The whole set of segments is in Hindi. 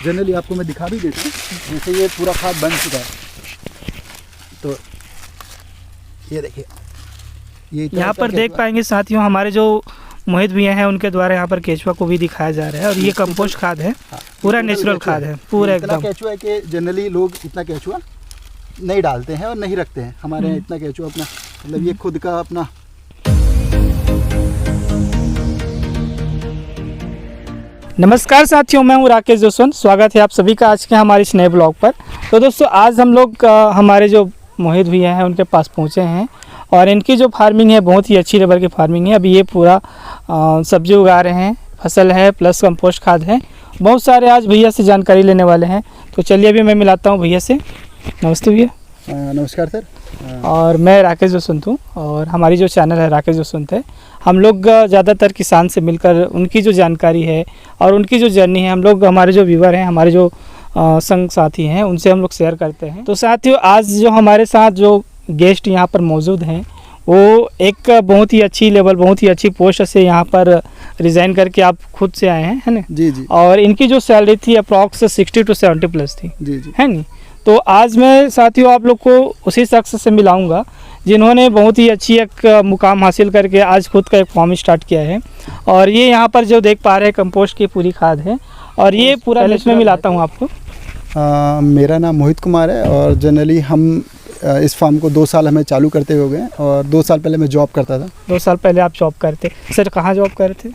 जनरली आपको मैं दिखा भी देता हूँ। जैसे ये पूरा खाद बन चुका है, तो ये देखिए, ये यहाँ पर देख पाएंगे साथियों, हमारे जो मोहित भैया हैं उनके द्वारा यहाँ पर केचुआ को भी दिखाया जा रहा है। और ये कंपोस्ट खाद है, पूरा नेचुरल खाद है, पूरा एकदम। केचुआ है कि जनरली लोग इतना केचुआ नहीं डालते हैं और नहीं रखते हैं। हमारे यहाँ इतना केचुआ अपना, मतलब ये खुद का अपना। नमस्कार साथियों, मैं हूं राकेश जसवंत। स्वागत है आप सभी का आज के हमारे इस नए ब्लॉग पर। तो दोस्तों, आज हम लोग हमारे जो मोहित भैया हैं उनके पास पहुंचे हैं और इनकी जो फार्मिंग है बहुत ही अच्छी लेवल की फार्मिंग है। अभी ये पूरा सब्जी उगा रहे हैं, फसल है प्लस कंपोस्ट खाद है। बहुत सारे आज भैया से जानकारी लेने वाले हैं, तो चलिए अभी मैं मिलाता हूँ भैया से। नमस्ते भैया। नमस्कार सर। और मैं राकेश जसवंत हूँ और हमारी जो चैनल है राकेश जसवंत है। हम लोग ज़्यादातर किसान से मिलकर उनकी जो जानकारी है और उनकी जो जर्नी है, हम लोग हमारे जो व्यूवर हैं, हमारे जो संग साथी हैं, उनसे हम लोग शेयर करते हैं। तो साथियों, आज जो हमारे साथ जो गेस्ट यहाँ पर मौजूद हैं, वो एक बहुत ही अच्छी लेवल, बहुत ही अच्छी पोस्ट से यहाँ पर रिज़ाइन करके आप खुद से आए हैं, है ना? जी जी। और इनकी जो सैलरी थी अप्रॉक्स 60 to 70 प्लस थी, जी जी, है नहीं? तो आज मैं साथियों आप लोग को उसी शख्स से मिलाऊंगा जिन्होंने बहुत ही अच्छी एक मुकाम हासिल करके आज खुद का एक फार्म स्टार्ट किया है। और ये यहाँ पर जो देख पा रहे हैं कंपोस्ट की पूरी खाद है और ये पूरा लिस्ट में मिलाता हूँ आपको। मेरा नाम मोहित कुमार है और जनरली हम इस फार्म को 2 साल हमें चालू करते हो गए और 2 साल पहले मैं जॉब करता था। 2 साल पहले आप जॉब करते? सर कहाँ जॉब कर रहे थे?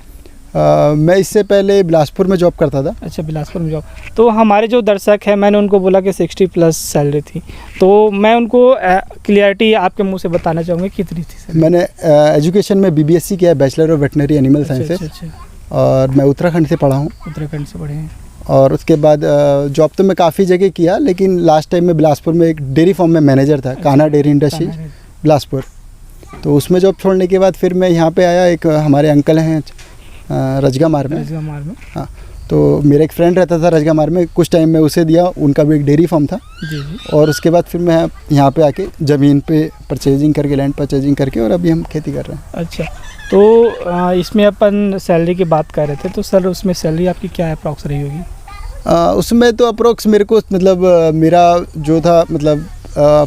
मैं इससे पहले बिलासपुर में जॉब करता था। अच्छा, बिलासपुर में जॉब। तो हमारे जो दर्शक हैं, मैंने उनको बोला कि 60 प्लस सैलरी थी, तो मैं उनको क्लियरिटी आपके मुंह से बताना चाहूँगा कितनी थी सर? मैंने एजुकेशन में BBSc किया है, bachelor of veterinary animal sciences. और मैं उत्तराखंड से पढ़ा हूँ। उत्तराखंड से पढ़े हैं। और उसके बाद जॉब तो मैं काफ़ी जगह किया, लेकिन लास्ट टाइम मैं बिलासपुर में एक डेयरी फार्म में मैनेजर था, कान्हा डेयरी इंडस्ट्रीज बिलासपुर। तो उसमें जॉब छोड़ने के बाद फिर मैं यहाँ पे आया। एक हमारे अंकल हैं रजगामार में। हाँ, तो मेरा एक फ्रेंड रहता था रजगामार में, कुछ टाइम में उसे दिया, उनका भी एक डेयरी फार्म था। जी। और उसके बाद फिर मैं यहाँ पे आके ज़मीन पे परचेजिंग करके, लैंड परचेजिंग करके, और अभी हम खेती कर रहे हैं। अच्छा, तो इसमें अपन सैलरी की बात कर रहे थे, तो सर उसमें सैलरी आपकी क्या अप्रॉक्स रही होगी? उसमें तो अप्रोक्स मेरे को, मतलब मेरा जो था, मतलब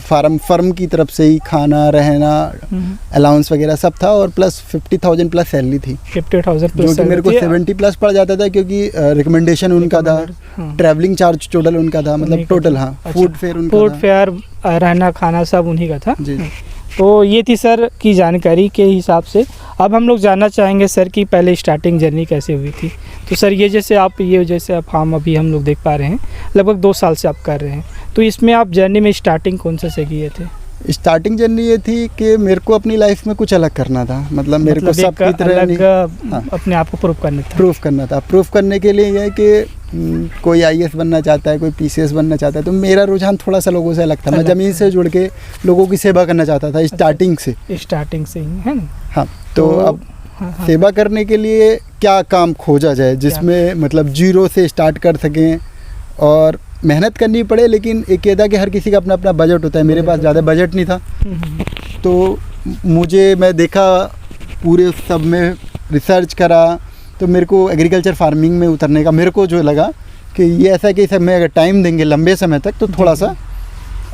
फर्म की तरफ से ही खाना रहना अलाउंस वगैरह सब था, और प्लस 50,000 प्लस सैलरी थी। 50,000 प्लस, जो कि मेरे को 70 प्लस पड़ जाता था, क्योंकि रिकमेंडेशन उनका था, ट्रैवलिंग चार्ज टोटल उनका था, मतलब टोटल। हाँ, फूड फेयर उनका, फूड फेयर, रहना खाना सब उन्हीं का था। जी। तो ये थी सर की जानकारी के हिसाब से। अब हम लोग जानना चाहेंगे सर की पहले स्टार्टिंग जर्नी कैसे हुई थी। तो सर ये जैसे आप फार्म अभी हम लोग देख पा रहे हैं, लगभग 2 साल से आप कर रहे हैं, तो इसमें आप जर्नी में स्टार्टिंग कौन से किए थे? स्टार्टिंग जर्नी ये थी कि मेरे को अपनी लाइफ में कुछ अलग करना था, मतलब मेरे को सब की तरह नहीं, अपने आप को प्रूफ करना था। प्रूफ करने के लिए यह है कि कोई IAS बनना चाहता है, कोई PCS बनना चाहता है, तो मेरा रुझान थोड़ा सा लोगों से अलग था। मैं ज़मीन से जुड़ के लोगों की सेवा करना चाहता था, स्टार्टिंग से ही, है ना? हाँ, तो अब सेवा करने के लिए क्या काम खोजा जाए जिसमें मतलब जीरो से स्टार्ट कर सकें और मेहनत करनी पड़े। लेकिन एक ये था कि हर किसी का अपना अपना बजट होता है, मेरे पास ज़्यादा बजट नहीं था। तो मैं देखा, पूरे सब में रिसर्च करा, तो मेरे को एग्रीकल्चर फार्मिंग में उतरने का मेरे को जो लगा कि ये ऐसा है कि सब में अगर टाइम देंगे लंबे समय तक तो थोड़ा सा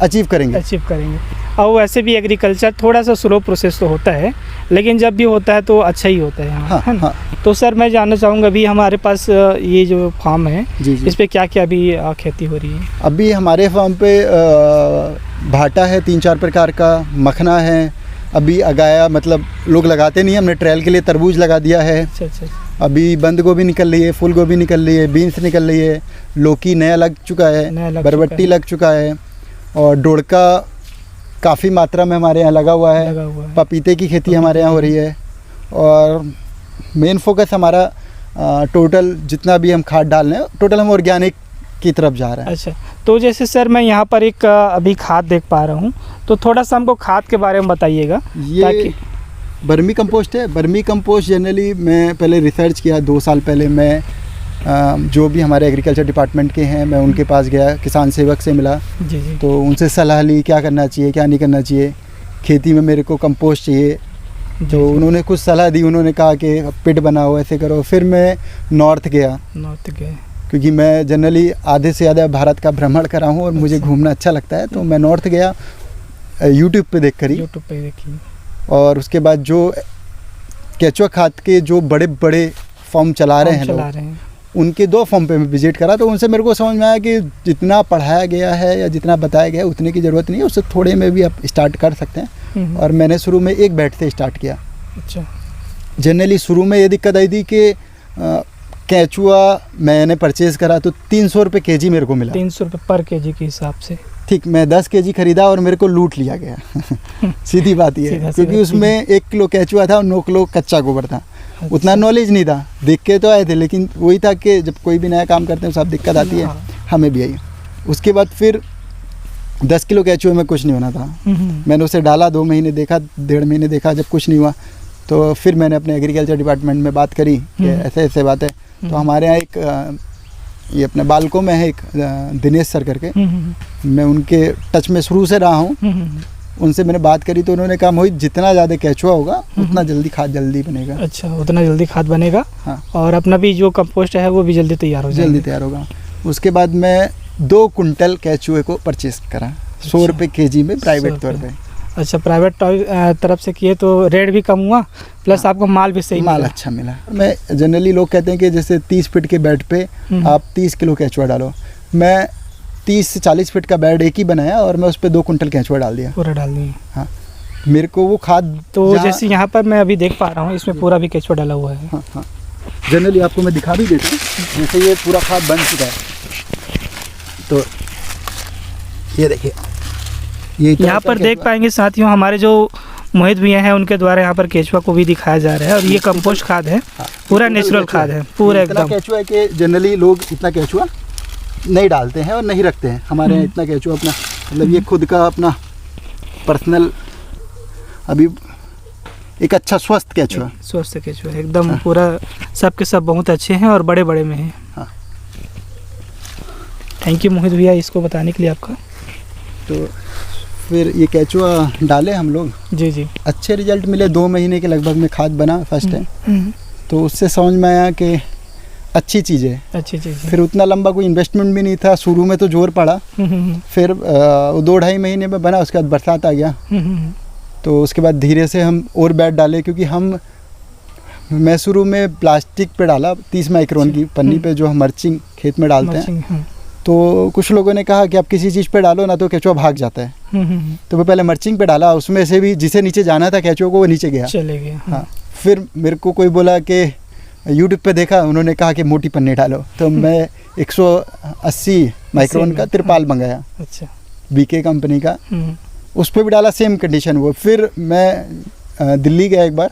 अचीव करेंगे। और वैसे भी एग्रीकल्चर थोड़ा सा स्लो प्रोसेस तो होता है, लेकिन जब भी होता है तो अच्छा ही होता है। हाँ, हाँ। तो सर मैं जानना चाहूँगा, अभी हमारे पास ये जो फार्म है, इस पे क्या क्या अभी खेती हो रही है? अभी हमारे फार्म पे भाटा है 3-4 प्रकार का, मखना है, अभी अगाया, मतलब लोग लगाते नहीं, हमने ट्रायल के लिए तरबूज लगा दिया है। अच्छा। अभी बंद गोभी निकल रही है, फूल गोभी निकल रही है, बीन्स निकल रही है, लौकी नया लग चुका है, बरबट्टी लग चुका है, और डोड़का काफ़ी मात्रा में हमारे यहाँ लगा हुआ है। पपीते की खेती हमारे यहाँ हो रही है। और मेन फोकस हमारा टोटल जितना भी हम खाद डाल रहे हैं, टोटल हम ऑर्गेनिक की तरफ जा रहे हैं। अच्छा, तो जैसे सर मैं यहाँ पर एक अभी खाद देख पा रहा हूँ, तो थोड़ा सा हमको खाद के बारे में बताइएगा। ये बर्मी कंपोस्ट है। बर्मी कंपोस्ट जनरली मैं पहले रिसर्च किया 2 साल पहले। मैं जो भी हमारे एग्रीकल्चर डिपार्टमेंट के हैं, मैं उनके पास गया, किसान सेवक से मिला। जी। तो उनसे सलाह ली क्या करना चाहिए, क्या नहीं करना चाहिए, खेती में मेरे को कंपोस्ट चाहिए। तो उन्होंने कुछ सलाह दी, उन्होंने कहा कि पिट बनाओ, ऐसे करो। फिर मैं नॉर्थ गया। क्योंकि मैं जनरली आधे से ज़्यादा भारत का भ्रमण करा हूँ और मुझे घूमना अच्छा लगता है, तो मैं नॉर्थ गया यूट्यूब पे देख कर ही। यूट्यूब पे देखी। और उसके बाद जो केचुआ खाद के जो बड़े बड़े फॉर्म चला रहे हैं लोग, उनके 2 फॉर्म पे मैं विजिट करा, तो उनसे मेरे को समझ में आया कि जितना पढ़ाया गया है या जितना बताया गया है उतने की ज़रूरत नहीं है, उससे थोड़े में भी आप स्टार्ट कर सकते हैं। और मैंने शुरू में 1 बैट से स्टार्ट किया। अच्छा। जनरली शुरू में ये दिक्कत आई थी कि केचुआ मैंने परचेज़ करा तो 300 रुपये केजी मेरे को मिला। 300 रुपये पर केजी के हिसाब से। ठीक, मैं 10 केजी खरीदा और मेरे को लूट लिया गया। सीधी बात ये है, क्योंकि उसमें 1 किलो केचुआ था और 9 किलो कच्चा गोबर था। अच्छा। उतना नॉलेज नहीं था, देख के तो आए थे, लेकिन वही था कि जब कोई भी नया काम करते हैं सब दिक्कत आती है, हमें भी आई। उसके बाद फिर 10 किलो केचुए में कुछ नहीं होना था। मैंने उसे डाला, 2 महीने देखा, 1.5 महीने देखा, जब कुछ नहीं हुआ तो फिर मैंने अपने एग्रीकल्चर डिपार्टमेंट में बात करी कि ऐसे ऐसे बात है। तो हमारे यहाँ एक ये अपने बालकों में है एक दिनेश सर करके, मैं उनके टच में शुरू से रहा हूँ। उनसे मैंने बात करी तो उन्होंने कहा मोहित जितना ज़्यादा केचुआ होगा उतना जल्दी खाद जल्दी बनेगा। अच्छा, उतना जल्दी खाद बनेगा। हाँ। और अपना भी जो कंपोस्ट है वो भी जल्दी तैयार हो जाएगा। जल्दी तैयार होगा। उसके बाद मैं 2 कुंटल केचुए को परचेस करा 100 रुपये केजी में प्राइवेट तौर पे। अच्छा, प्राइवेट तरफ से किए तो रेट भी कम हुआ, प्लस आपको माल भी सही माल अच्छा मिला। मैं जनरली लोग कहते हैं कि जैसे 30 फीट के बेड पे आप 30 किलो केचुआ डालो, मैं 30 से 40 फीट का बेड एक ही बनाया और मैं उस पर 2 कुंटल केचुआ डाल दिया। पूरा डाल दिया। हाँ, मेरे को वो खाद तो जैसे यहाँ पर मैं अभी देख पा रहा हूँ इसमें पूरा भी केचुआ डाला हुआ है। हाँ हाँ, जनरली आपको मैं दिखा भी देता हूँ। जैसे ये पूरा खाद बन चुका है, तो ये देखिए, ये यहाँ पर देख पाएंगे साथियों, हमारे जो मोहित भैया हैं उनके द्वारा यहाँ पर केचुआ को भी दिखाया जा रहा है। और ये कंपोस्ट खाद है। हाँ, पूरा नेचुरल खाद है, पूरा एकदम। केचुआ है कि जनरली लोग इतना केचुआ नहीं डालते हैं और नहीं रखते हैं। हमारे यहाँ इतना केचुआ अपना, मतलब ये खुद का अपना पर्सनल, अभी एक अच्छा स्वस्थ केचुआ। स्वस्थ केचुआ एकदम। हाँ। पूरा सब के सब बहुत अच्छे हैं और बड़े बड़े में हैं। हाँ, थैंक यू मोहित भैया इसको बताने के लिए आपका। तो फिर ये केचुआ डाले हम लोग। जी जी। अच्छे रिजल्ट मिले, 2 महीने के लगभग में खाद बना फर्स्ट टाइम। तो उससे समझ में आया कि अच्छी चीज़ है, अच्छी चीज़ है। फिर उतना लंबा कोई इन्वेस्टमेंट भी नहीं था, शुरू में तो जोर पड़ा। फिर 2-2.5 महीने में बना, उसके बाद बरसात आ गया। तो उसके बाद धीरे से हम और बैट डाले, क्योंकि मैं शुरू में प्लास्टिक पे डाला 30 माइक्रोन की पन्नी पे, जो हम मर्चिंग खेत में डालते हैं। तो कुछ लोगों ने कहा कि आप किसी चीज़ पे डालो ना तो केचुआ भाग जाता है। तो मैं पहले मर्चिंग पे डाला, उसमें से भी जिसे नीचे जाना था केचुआ को वो नीचे गया, चले गया। हाँ, फिर मेरे को कोई बोला कि यूट्यूब पे देखा, उन्होंने कहा कि मोटी पन्नी डालो, तो मैं 180 माइक्रोन का तिरपाल मंगाया। अच्छा, बीके कंपनी का। उस पर भी डाला, सेम कंडीशन वो। फिर मैं दिल्ली गया एक बार,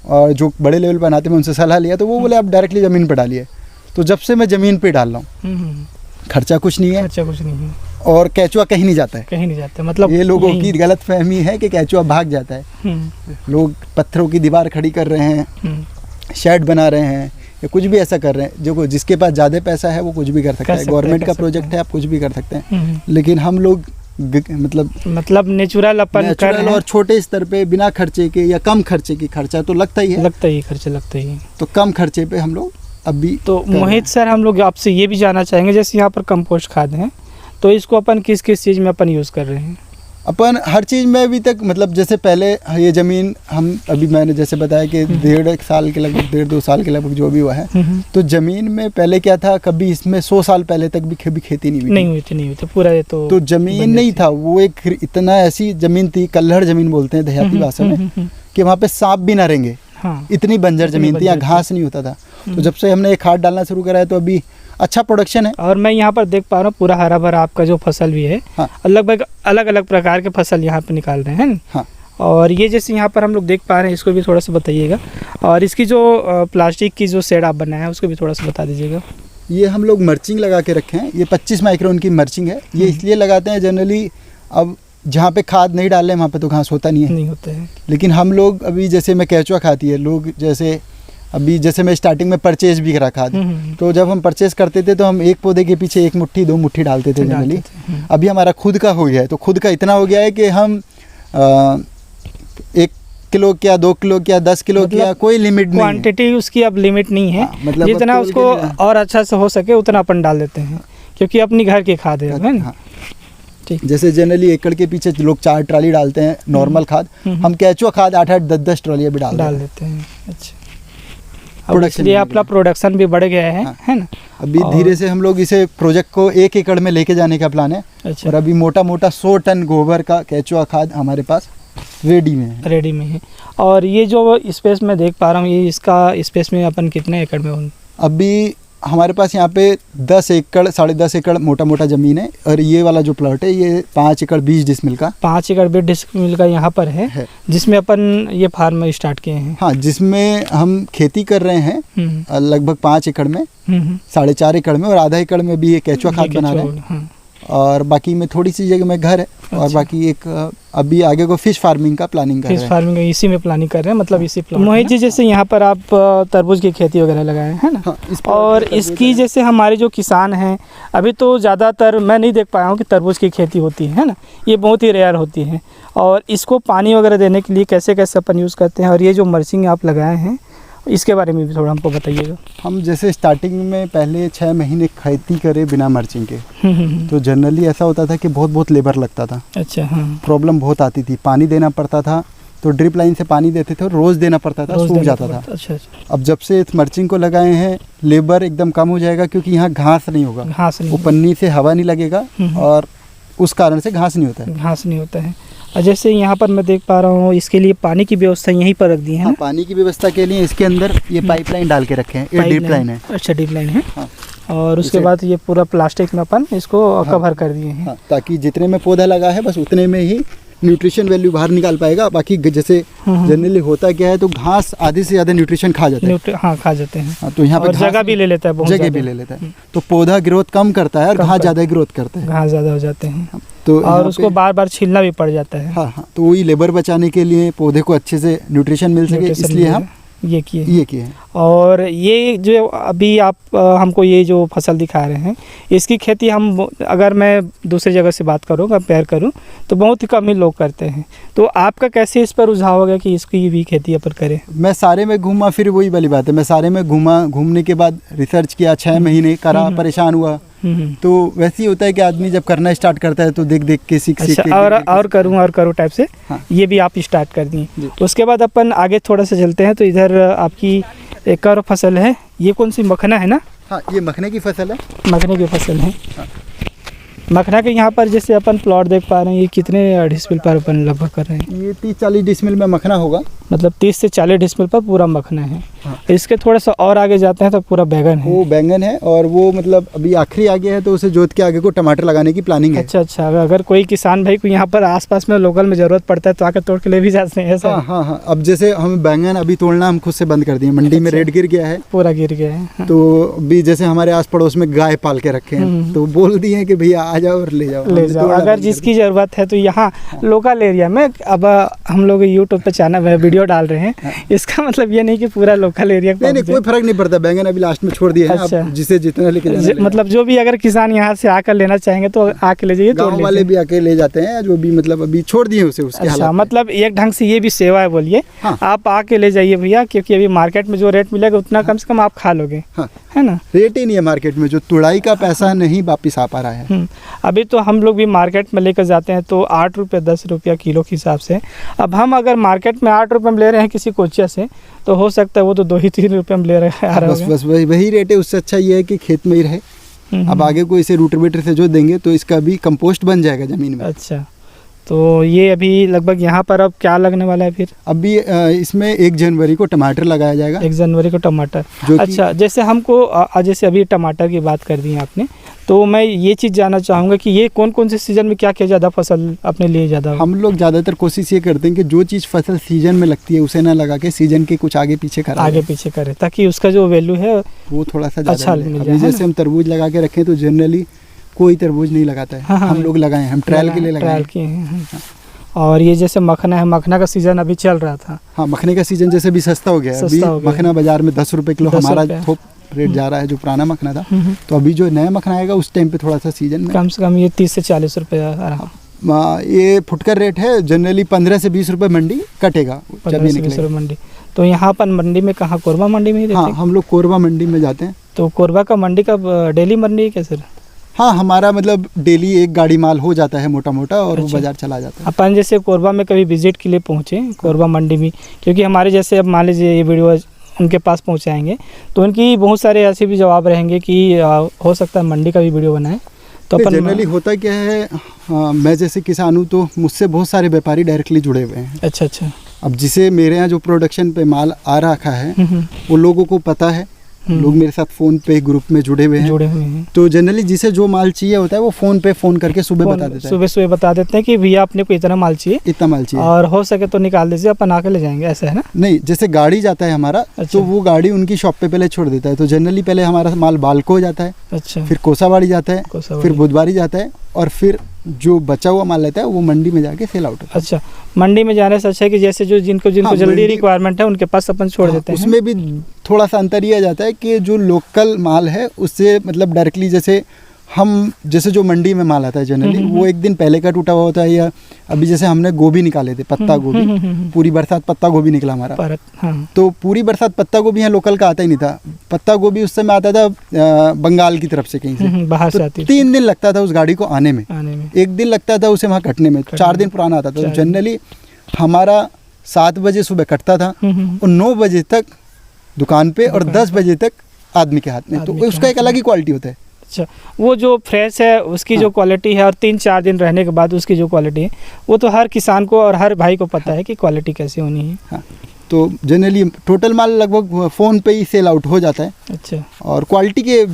और जो बड़े लेवल पर बनाते मैं उनसे सलाह लिया, तो वो बोले आप डायरेक्टली ज़मीन पर डालिए। तो जब से मैं ज़मीन पे डाल रहा हूँ, खर्चा कुछ नहीं है, और केचुआ कहीं नहीं जाता है। कहीं नहीं जाता, मतलब ये लोगों की गलत फहमी है कि केचुआ भाग जाता है। लोग पत्थरों की दीवार खड़ी कर रहे हैं, शेड बना रहे हैं, या कुछ भी ऐसा कर रहे हैं। जो जिसके पास ज़्यादा पैसा है वो कुछ भी कर सकता है, गवर्नमेंट का प्रोजेक्ट है, आप कुछ भी कर सकते हैं। लेकिन हम लोग मतलब नेचुरल अपन कर रहे हैं, और छोटे स्तर पे बिना खर्चे के या कम खर्चे की, खर्चा तो लगता ही है, खर्चा लगता ही है, तो कम खर्चे पे हम लोग अभी। तो मोहित सर, हम लोग आपसे ये भी जानना चाहेंगे, जैसे यहाँ पर कंपोस्ट खाद है, तो इसको अपन किस किस चीज़ में अपन यूज़ कर रहे हैं? अपन हर चीज़ में अभी तक, मतलब जैसे पहले ये ज़मीन हम अभी मैंने जैसे बताया कि 1.5 साल के लगभग, 1.5-2 साल के लगभग जो भी हुआ है, तो ज़मीन में पहले क्या था, कभी इसमें 100 साल पहले तक भी कभी खेती नहीं हुई थी पूरा। ये तो ज़मीन नहीं था, वो एक इतना ऐसी ज़मीन थी, कल्हड़ ज़मीन बोलते हैं देहाती भाषा में, कि वहाँ पे सांप भी ना रहेंगे। हाँ, इतनी बंजर ज़मीन थी, यहाँ घास नहीं होता था। तो जब से हमने ये खाद डालना शुरू करा है तो अभी अच्छा प्रोडक्शन है। और मैं यहाँ पर देख पा रहा हूँ पूरा हरा भरा आपका जो फसल भी है। हाँ, लगभग अलग अलग प्रकार के फसल यहाँ पे निकाल रहे हैं। हाँ, और ये जैसे यहाँ पर हम लोग देख पा रहे हैं, इसको भी थोड़ा सा बताइएगा। और इसकी जो प्लास्टिक की जो शेड आप बनाया है उसको भी थोड़ा सा बता दीजिएगा। ये हम लोग मर्चिंग लगा के रखे हैं, ये 25 माइक्रोन की मर्चिंग है। ये इसलिए लगाते हैं, जनरली अब जहाँ पे खाद नहीं डाल रहे वहाँ पे तो घास होता नहीं होता है। लेकिन हम लोग अभी जैसे मैं केचुआ खाती है लोग, जैसे मैं स्टार्टिंग में परचेज भी करा खाद, तो जब हम परचेज करते थे तो हम एक पौधे के पीछे 1 मुट्ठी 2 मुट्ठी डालते थे जनरली। अभी हमारा खुद का हो गया है, तो खुद का इतना हो गया है कि हम एक किलो क्या, 2 किलो क्या, 10 किलो मतलब क्या, कोई लिमिट नहीं है। क्वांटिटी उसकी अब लिमिट नहीं है। मतलब जितना अब उसको और अच्छा से हो सके उतना अपन डाल देते हैं, क्योंकि अपनी घर की खाद है ना। ठीक। जैसे जनरली एकड़ के पीछे लोग 4 ट्राली डालते हैं नॉर्मल खाद, हम केचुआ खाद 8-8, 10-10 ट्रालियाँ भी डाल देते हैं। अच्छा, अब इसलिए अपना प्रोडक्शन भी बढ़ गया है, है ना। अभी धीरे से हम लोग इसे प्रोजेक्ट को 1 एकड़ में लेके जाने का प्लान है। अच्छा। और अभी मोटा मोटा 100 टन गोबर का केचुआ खाद हमारे पास रेडी में है। और ये जो स्पेस में देख पा रहा हूँ, ये इसका स्पेस में अपन कितने एकड़ में होंगे? अभी हमारे पास यहाँ पे 10 एकड़ 10.5 एकड़ मोटा मोटा ज़मीन है। और ये वाला जो प्लॉट है ये 5 एकड़ 20 डिसमिल का 5 एकड़ 20 डिसमिल का यहाँ पर है, जिसमें अपन ये फार्म स्टार्ट किए हैं। हाँ, जिसमें हम खेती कर रहे हैं लगभग 5 एकड़ में, 4.5 एकड़ में, और आधा एकड़ में भी ये केचुआ खाद बना रहे हैं। और बाकी में थोड़ी सी जगह में घर है। अच्छा। और बाकी एक अभी आगे को फिश फार्मिंग का प्लानिंग कर रहे हैं। फिश फार्मिंग इसी में प्लानिंग कर रहे हैं, मतलब इसी प्लान। मोहित जी, जैसे यहाँ पर आप तरबूज की खेती वगैरह लगाए हैं ना। हाँ, और इसकी जैसे हमारे जो किसान हैं, अभी तो ज़्यादातर मैं नहीं देख पाया हूँ कि तरबूज की खेती होती है ना। ये बहुत ही रेयर होती है। और इसको पानी वगैरह देने के लिए कैसे कैसे अपन यूज़ करते हैं, और ये जो मल्चिंग आप लगाए हैं इसके बारे में भी थोड़ा हमको बताइएगा। हम जैसे स्टार्टिंग में पहले 6 महीने खेती करे बिना मल्चिंग के, तो जनरली ऐसा होता था कि बहुत लेबर लगता था। अच्छा। हाँ। प्रॉब्लम बहुत आती थी, पानी देना पड़ता था, तो ड्रिप लाइन से पानी देते थे और रोज़ देना पड़ता था, सूख जाता था। अच्छा। अब जब से इस मल्चिंग को लगाए हैं, लेबर एकदम कम हो जाएगा, क्योंकि यहाँ घास नहीं होगा, वो पन्नी से हवा नहीं लगेगा, और उस कारण से घास नहीं होता है। और जैसे यहाँ पर मैं देख पा रहा हूँ, इसके लिए पानी की व्यवस्था यहीं पर रख दी है। हाँ, पानी की व्यवस्था के लिए इसके अंदर ये पाइपलाइन डाल के रखे हैं। ये ड्रिप लाइन है। अच्छा, ड्रिप लाइन है। हाँ। और उसके बाद ये पूरा प्लास्टिक में अपन इसको कवर कर दिए हैं। हाँ, ताकि जितने में पौधा लगा है बस उतने में ही न्यूट्रिशन वैल्यू बाहर निकाल पाएगा। बाकी जैसे जनरली होता क्या है, तो घास आधे से ज़्यादा न्यूट्रिशन खा जाते हैं। हाँ, खा जाते हैं। हाँ, तो यहाँ पे जगह भी ले लेता है, जगह भी ले लेता है, तो पौधा ग्रोथ कम करता है और घास ज़्यादा ग्रोथ करता है। घास ज़्यादा हो जाते हैं, तो और उसको बार बार छीलना भी पड़ जाता है। हाँ, तो वही लेबर बचाने के लिए, पौधे को अच्छे से न्यूट्रिशन मिल सके, इसलिए हम ये किए। और ये जो अभी आप हमको ये जो फसल दिखा रहे हैं, इसकी खेती हम अगर मैं दूसरी जगह से बात करूँ, कंपेयर करूँ, तो बहुत ही कम ही लोग करते हैं। तो आपका कैसे इस पर रुझाव हो गया कि इसकी भी खेती अपन करें? मैं सारे में घूमा, फिर वही वाली बात है, मैं सारे में घूमने के बाद रिसर्च किया, 6 महीने करा, परेशान हुआ। तो वैसे ही होता है कि आदमी जब करना स्टार्ट करता है तो देख के सीख के और करूँ टाइप से। हाँ। ये भी आप स्टार्ट कर दिए। उसके बाद अपन आगे थोड़ा सा चलते हैं, तो इधर आपकी एक और फसल है, ये कौन सी, मखना है ना? हाँ, ये मखने की फसल है। मखने की फसल है। हाँ। मखना के यहाँ पर जैसे अपन प्लॉट देख पा रहे हैं, ये कितने डिसमिल पर अपन लगभग कर रहे हैं? ये 30-40 डिसमिल में मखना होगा। मतलब 30 से 40 डिसमिल पर पूरा मखना है। हाँ। इसके थोड़ा सा और आगे जाते हैं तो पूरा बैगन है। वो बैंगन है, और वो मतलब अभी आखिरी आगे है, तो उसे जोत के आगे को टमाटर लगाने की प्लानिंग है। अच्छा। अगर कोई किसान भाई को यहाँ पर आसपास में लोकल में जरूरत पड़ता है तो आकर तोड़ के ले भी जाते हैं। हाँ। अब जैसे हम बैंगन अभी तोड़ना हम खुद से बंद कर दिए, मंडी में रेट गिर गया है, पूरा गिर गया है। तो अभी जैसे हमारे आस पड़ोस में गाय पाल के रखे हैं, तो बोल दिए कि भैया आ जाओ और ले जाओ। अगर जिसकी ज़रूरत है तो यहाँ लोकल एरिया में, अब हम लोग यूट्यूब पे चैनल वीडियो डाल रहे हैं, इसका मतलब ये नहीं कि पूरा लोकल एरिया। नहीं, कोई फर्क नहीं पड़ता, बैंगन अभी लास्ट में छोड़ दिए हैं। अच्छा। जिसे जितना लेके जाना, मतलब जो भी अगर किसान यहाँ से आकर लेना चाहेंगे तो आके ले जाइए। गाँव वाले भी आके ले जाते हैं, जो भी मतलब अभी छोड़ दिए उसे उसके हालात। अच्छा, मतलब एक ढंग से ये भी सेवा है, बोलिए। हाँ। आप आके ले जाइए भैया, क्योंकि अभी मार्केट में जो रेट मिलेगा उतना कम से कम आप खा लोगे। हाँ। है ना, रेट ही नहीं है मार्केट में, जो तुड़ाई का पैसा नहीं वापिस आ पा रहा है। अभी तो हम लोग भी मार्केट में लेकर जाते हैं तो 8 रुपये 10 रुपया किलो के हिसाब से। अब हम अगर मार्केट में 8 रुपये में ले रहे हैं किसी कोचिया से, तो हो सकता है वो तो 2-3 रुपये में ले रहे हैं। बस वही रेट है। उससे अच्छा ये है कि खेत में ही रहे। अब आगे को इसे रूटर से जो देंगे तो इसका भी कंपोस्ट बन जाएगा जमीन में। अच्छा, तो ये अभी लगभग यहाँ पर अब क्या लगने वाला है फिर? अभी इसमें 1 जनवरी को टमाटर लगाया जाएगा। 1 जनवरी को टमाटर। अच्छा, जैसे हमको जैसे अभी टमाटर की बात कर दी आपने, तो मैं ये चीज़ जानना चाहूँगा कि ये कौन कौन से सीज़न में क्या क्या ज़्यादा फसल अपने लिए ज़्यादा? हम लोग ज़्यादातर कोशिश ये करते हैं कि जो चीज़ फसल सीजन में लगती है उसे ना लगा के सीजन के कुछ आगे पीछे करें, ताकि उसका जो वैल्यू है वो थोड़ा सा अच्छा मिल जाए। जैसे हम तरबूज लगा के रखें तो जनरली कोई तरबूज नहीं लगाता है। हाँ, हम लोग लगाए, हम ट्रायल के लिए लगाए हैं। और ये जैसे मखना है, मखना का सीजन अभी चल रहा था। हाँ, मखने का सीजन जैसे भी सस्ता हो गया है। अभी मखना बाजार में 10 रुपये किलो हमारा थोक रेट जा रहा है, जो पुराना मखना था। तो अभी जो नया मखना आएगा उस टाइम पे थोड़ा सा सीजन में कम से कम ये 30 से 40 रुपये आ रहा। ये फुटकर रेट है, जनरली 15 से 20 रुपए मंडी कटेगा जब 15 ये से 20 निकलेगा। रुपये मंडी। तो यहाँ पर मंडी में कहाँ, कोरबा मंडी में ही देते हाँ, हैं? हम लोग कोरबा मंडी में जाते हैं। तो कोरबा का मंडी का डेली मंडी है क्या सर? हाँ, हमारा मतलब डेली एक गाड़ी माल हो जाता है मोटा मोटा, और वो अच्छा। बाजार चला जाता है। अपन जैसे कोरबा में कभी विजिट के लिए पहुँचे कोरबा मंडी में, क्योंकि हमारे जैसे अब मान लीजिए ये वीडियो उनके पास पहुँचाएंगे तो उनकी बहुत सारे ऐसे भी जवाब रहेंगे कि हो सकता है मंडी का भी वीडियो बनाए। तो अपन जनरली होता क्या है, मैं जैसे किसान हूँ तो मुझसे बहुत सारे व्यापारी डायरेक्टली जुड़े हुए हैं। अच्छा अच्छा। अब जिसे मेरे यहाँ जो प्रोडक्शन पे माल आ रखा है वो लोगों को पता है, लोग मेरे साथ फ़ोन पे ग्रुप में जुड़े हुए हैं। तो जनरली जिसे जो माल चाहिए होता है वो फ़ोन पे फ़ोन करके सुबह बता देता है, सुबह बता देते हैं कि भैया अपने को इतना माल चाहिए, इतना माल चाहिए, और हो सके तो निकाल दीजिए, अपन आके ले जाएंगे, ऐसा है ना? नहीं, जैसे गाड़ी जाता है हमारा, अच्छा। तो वो गाड़ी उनकी शॉप पे पहले छोड़ देता है। तो जनरली पहले हमारा माल बालको जाता है, अच्छा, फिर कोसाबाड़ी जाता है, फिर बुधवारी जाता है, और फिर जो बचा हुआ माल लेता है वो मंडी में जाके सेल आउट होता है। अच्छा, मंडी में जाने से अच्छा है कि जैसे जो जिनको हाँ, जल्दी रिक्वायरमेंट है उनके पास अपन छोड़ देते हैं। उसमें भी थोड़ा सा अंतर यह आ जाता है कि जो लोकल माल है उससे मतलब डायरेक्टली, जैसे जो मंडी में माल आता है जनरली वो एक दिन पहले का टूटा हुआ होता है, या अभी जैसे हमने गोभी निकाले थे, पत्ता गोभी, पूरी बरसात पत्ता गोभी निकला हमारा। हाँ। तो पूरी बरसात पत्ता गोभी यहाँ लोकल का आता ही नहीं था। पत्ता गोभी उस समय आता था बंगाल की तरफ से, कहीं से बाहर से आती। 3 दिन लगता था उस गाड़ी को आने में, 1 दिन लगता था उसे वहाँ कटने में, 4 दिन पुराना आता था। तो जनरली हमारा 7 बजे सुबह कटता था और 9 बजे तक दुकान पे और 10 बजे तक आदमी के हाथ में। तो उसका एक अलग ही क्वालिटी होता है। अच्छा, वो जो फ्रेश है उसकी जो क्वालिटी है और 3-4 दिन रहने के बाद उसकी जो क्वालिटी है वो तो हर किसान को और हर भाई को पता है कि क्वालिटी कैसी होनी है। हाँ, तो जनरली टोटल माल लगभग फ़ोन पे ही सेल आउट हो जाता है। अच्छा, और क्वालिटी के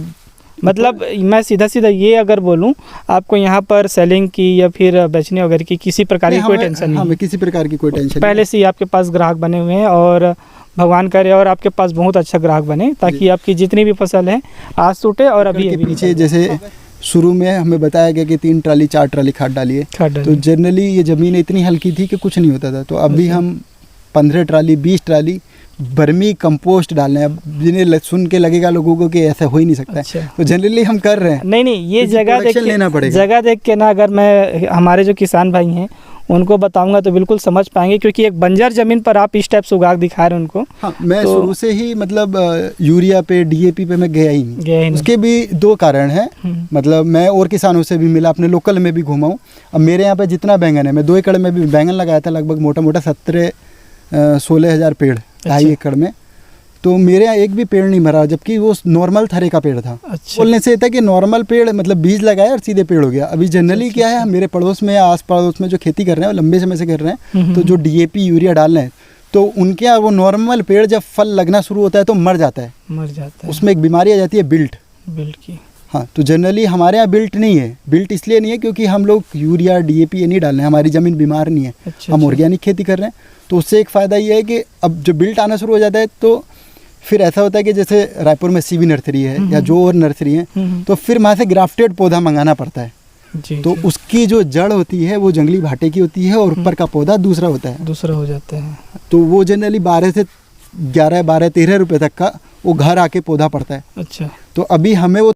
मतलब मैं सीधा ये अगर बोलूं, आपको यहाँ पर सेलिंग की या फिर बेचने वगैरह की किसी प्रकार की कोई टेंशन नहीं? हमें किसी प्रकार की कोई टेंशन पहले से ही आपके पास ग्राहक बने हुए हैं, और भगवान करे और आपके पास बहुत अच्छा ग्राहक बने, ताकि आपकी जितनी भी फसल है आज टूटे और अभी के पीछे जैसे शुरू में हमें बताया गया कि 3 ट्राली 4 ट्राली खाद डालिए, तो जनरली ये ज़मीन इतनी हल्की थी कि कुछ नहीं होता था। तो अभी हम 15 ट्राली 20 ट्राली बर्मी कंपोस्ट डालने, अब जिन्हें सुन के लगेगा लोगों को कि ऐसा हो ही नहीं सकता है, तो जनरली हम कर रहे हैं। नहीं, ये जगह देख के ना, अगर मैं हमारे जो किसान भाई हैं उनको बताऊंगा तो बिल्कुल समझ पाएंगे, क्योंकि एक बंजर जमीन पर आप इस टाइप से उगा दिखा रहे हैं उनको। हाँ, मैं शुरू से ही मतलब यूरिया पे DAP पे मैं गया ही नहीं। उसके भी 2 कारण हैं। मतलब मैं और किसानों से भी मिला, अपने लोकल में भी घूमा हूँ। अब मेरे यहाँ पे जितना बैंगन है, मैं 2 एकड़ में भी बैंगन लगाया था, लगभग मोटा 16 हज़ार पेड़, 2.5 एकड़ में। तो मेरे यहाँ एक भी पेड़ नहीं मरा, जबकि वो नॉर्मल थरे का पेड़ था। अच्छा। बोलने से था कि नॉर्मल पेड़ मतलब बीज लगाया और सीधे पेड़ हो गया। अभी जनरली क्या है, मेरे पड़ोस में, आस पड़ोस में जो खेती कर रहे हैं वो लंबे समय से कर रहे हैं, तो जो DAP यूरिया डाल रहे हैं, तो उनके यहाँ वो नॉर्मल पेड़ जब फल लगना शुरू होता है तो मर जाता है। उसमें एक बीमारी आ जाती है बिल्ट की। हाँ, तो जनरली हमारे यहाँ बिल्ट नहीं है। बिल्ट इसलिए नहीं है क्योंकि हम लोग यूरिया DAP ये नहीं डाल रहे हैं, हमारी ज़मीन बीमार नहीं है। हम ऑर्गेनिक खेती कर रहे हैं, तो उससे एक फ़ायदा ये है कि अब जो बिल्ट आना शुरू हो जाता है तो फिर ऐसा होता है कि जैसे रायपुर में CV नर्सरी है या जो और नर्सरी है, तो फिर वहाँ से ग्राफ्टेड पौधा मंगाना पड़ता है। तो उसकी जो जड़ होती है वो जंगली भाटे की होती है और ऊपर का पौधा दूसरा होता है, दूसरा हो जाता है। तो वो जनरली 12 से 11, 12, 13 रुपये तक का वो घर आके पौधा पड़ता है। अच्छा, तो अभी हमें वो